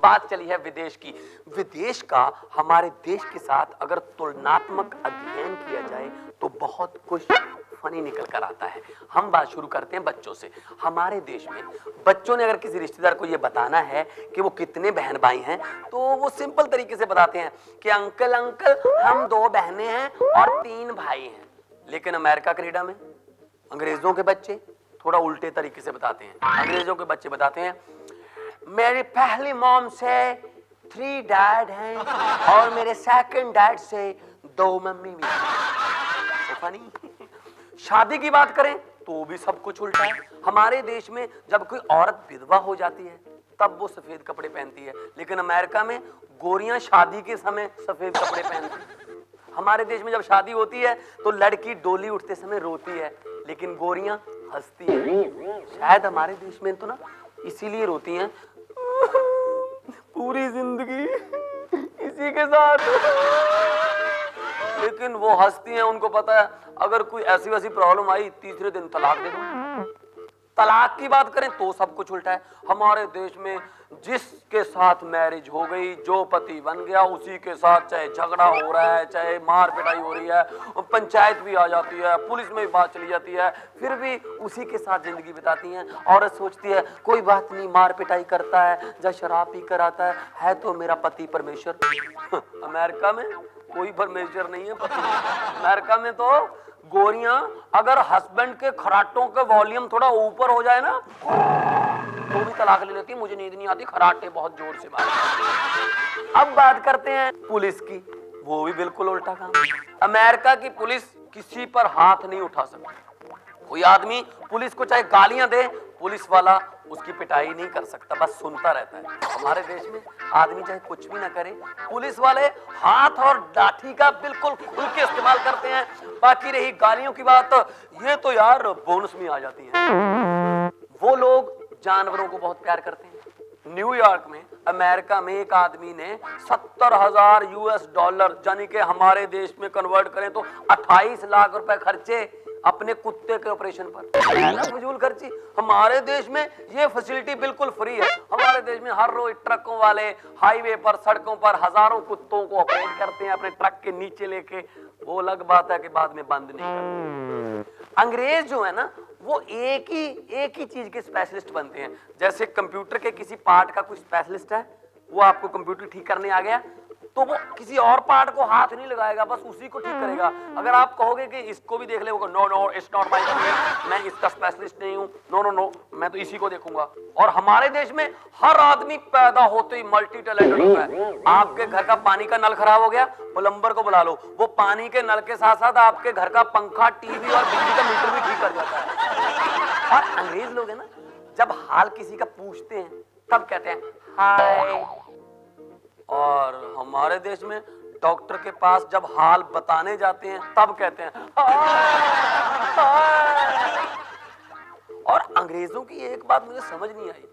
बात चली है विदेश की। विदेश का हमारे देश के साथ अगर तुलनात्मक अध्ययन किया जाए तो बहुत कुछ फनी निकल कर आता है। हम बात शुरू करते हैं बच्चों से। हमारे देश में बच्चों ने अगर किसी रिश्तेदार को यह बताना है कि वो कितने बहन भाई हैं तो वो सिंपल तरीके से बताते हैं कि अंकल हम 2 बहनें हैं और 3 भाई हैं। लेकिन अमेरिका कनाडा में अंग्रेजों के बच्चे थोड़ा उल्टे तरीके से बताते हैं। अंग्रेजों के बच्चे बताते हैं मेरी पहली मॉम से 3 डैड हैं और मेरे सेकंड डैड से 2 मम्मी भी हैं। फनी। शादी की बात करें तो भी सब कुछ उल्टा है। हमारे देश में जब कोई औरत विधवा हो जाती है तब वो सफेद कपड़े पहनती है, लेकिन अमेरिका में गोरियां शादी के समय सफेद कपड़े पहनती है। हमारे देश में जब शादी होती है तो लड़की डोली उठते समय रोती है, लेकिन गोरियां हंसती हैं। शायद हमारे देश में तो ना इसीलिए रोती हैं पूरी जिंदगी इसी के साथ, लेकिन वो हंसती हैं। उनको पता है अगर कोई ऐसी वैसी प्रॉब्लम आई तीसरे दिन तलाक दे दो। तलाक की बात करें तो सब कुछ उल्टा है। हमारे देश में जिसके साथ मैरिज हो गई, जो पति बन गया उसी के साथ चाहे झगड़ा हो रहा है, चाहे मार पिटाई हो रही है, पंचायत भी आ जाती है, पुलिस में भी बात चली जाती है, फिर भी उसी के साथ जिंदगी बिताती हैं। औरत सोचती है कोई बात नहीं, मार पिटाई करता है या शराब पी कर आता है तो मेरा पति परमेश्वर। अमेरिका में कोई परमेश्वर नहीं है पति। अमेरिका में तो गोरियां अगर हस्बैंड के खराटों के वॉल्यूम थोड़ा ऊपर हो जाए ना तो भी तलाक ले लेती, मुझे नींद नहीं आती, खराटे बहुत जोर से मारते। अब बात करते हैं पुलिस की, वो भी बिल्कुल उल्टा काम। अमेरिका की पुलिस किसी पर हाथ नहीं उठा सकती। कोई आदमी पुलिस को चाहे गालियां दे, पुलिस वाला उसकी पिटाई नहीं कर सकता, बस सुनता रहता है। हमारे देश में आदमी चाहे कुछ भी ना करे, पुलिस वाले हाथ और लाठी का बिल्कुल खुल के इस्तेमाल करते हैं। बाकी रही गालियों की बात, ये तो यार बोनस में आ जाती है। वो लोग जानवरों को बहुत प्यार करते हैं। न्यूयॉर्क में, अमेरिका में एक आदमी ने 70,000 US डॉलर यानी कि हमारे देश में कन्वर्ट करें तो 28 लाख रुपए खर्चे अपने कुत्ते के ऑपरेशन पर। फजूल खर्ची। हमारे देश में ये फैसिलिटी बिल्कुल फ्री है। हमारे देश में हर रोज ट्रकों वाले हाईवे पर, सड़कों पर हजारों कुत्तों को ऑपरेट करते हैं अपने ट्रक के नीचे लेके। वो अलग बात है कि बाद में बंद नहीं करते। अंग्रेज जो है ना वो एक ही चीज के स्पेशलिस्ट बनते हैं। जैसे कंप्यूटर के किसी पार्ट का कोई स्पेशलिस्ट है, वो आपको कंप्यूटर ठीक करने आ गया तो वो किसी और पार्ट को हाथ नहीं लगाएगा, बस उसी को ठीक करेगा। अगर आप कहोगे कि इसको भी देख ले, वो no it's not my field, मैं इसका स्पेशलिस्ट नहीं हूं, नो मैं तो इसी को देखूंगा। और हमारे देश में हर आदमी पैदा होते ही मल्टी टैलेंटेड होता है। आपके घर का पानी का नल खराब हो गया, प्लम्बर को बुला लो, वो पानी के नल के साथ साथ आपके घर का पंखा, टीवी और बिजली का मीटर भी ठीक कर जाता है। और अंग्रेज लोग है ना, जब हाल किसी का पूछते हैं तब कहते हैं हाय। और हमारे देश में डॉक्टर के पास जब हाल बताने जाते हैं तब कहते हैं और अंग्रेजों की एक बात मुझे समझ नहीं आई,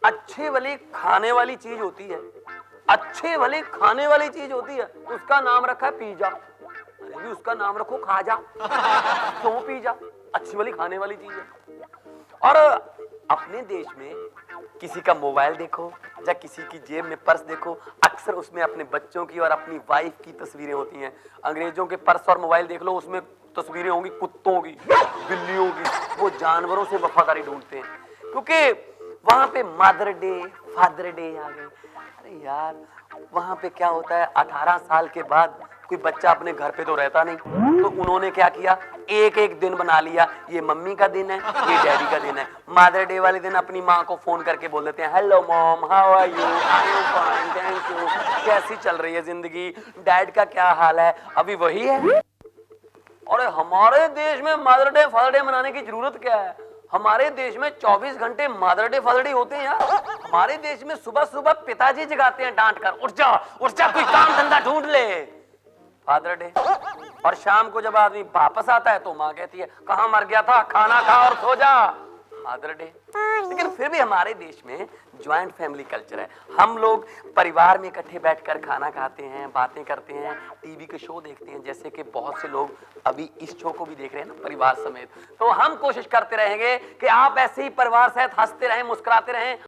अच्छे भले खाने वाली चीज होती है, अच्छे भले खाने वाली चीज होती है, उसका नाम रखा है पिज्जा। अरे भी उसका नाम रखो खाजा, क्यों पिज्जा? अच्छी वाली खाने वाली चीज है। और अपने देश में किसी का मोबाइल देखो या किसी की जेब में पर्स देखो, अक्सर उसमें अपने बच्चों की और अपनी वाइफ की तस्वीरें होती हैं। अंग्रेजों के पर्स और मोबाइल देख लो, उसमें तस्वीरें होंगी कुत्तों की, बिल्लियों की। वो जानवरों से वफादारी ढूंढते हैं क्योंकि वहां पे मदर डे, फादर डे आ गए। अरे यार वहां पे क्या होता है, 18 साल के बाद कोई बच्चा अपने घर पे तो रहता नहीं, तो उन्होंने क्या किया, एक दिन बना लिया, ये मम्मी का दिन है, ये डैडी का दिन है। मदर डे वाले दिन अपनी माँ को फोन करके बोल देते हैं hello mom, how are you, I am fine, thank you, कैसी चल रही है जिंदगी, डैड का क्या हाल है, अभी वही है। और हमारे देश में मदर डे, फादर डे मनाने की जरूरत क्या है? हमारे देश में 24 घंटे मदर डे, फादर डे होते हैं यार। हमारे देश में सुबह सुबह पिताजी जगाते हैं डांट कर, उठ जा कोई काम धंधा ढूंढ ले, फादर डे। और शाम को जब आदमी वापस आता है तो माँ कहती है कहाँ मर गया था, खाना खा और सो जा, फादर डे। लेकिन फिर भी हमारे देश में ज्वाइंट फैमिली कल्चर है। हम लोग परिवार में इकट्ठे बैठकर खाना खाते हैं, बातें करते हैं, टीवी के शो देखते हैं, जैसे कि बहुत से लोग अभी इस शो को भी देख रहे हैं ना परिवार समेत। तो हम कोशिश करते रहेंगे कि आप ऐसे ही परिवार सहित हंसते रहें, मुस्कुराते रहें।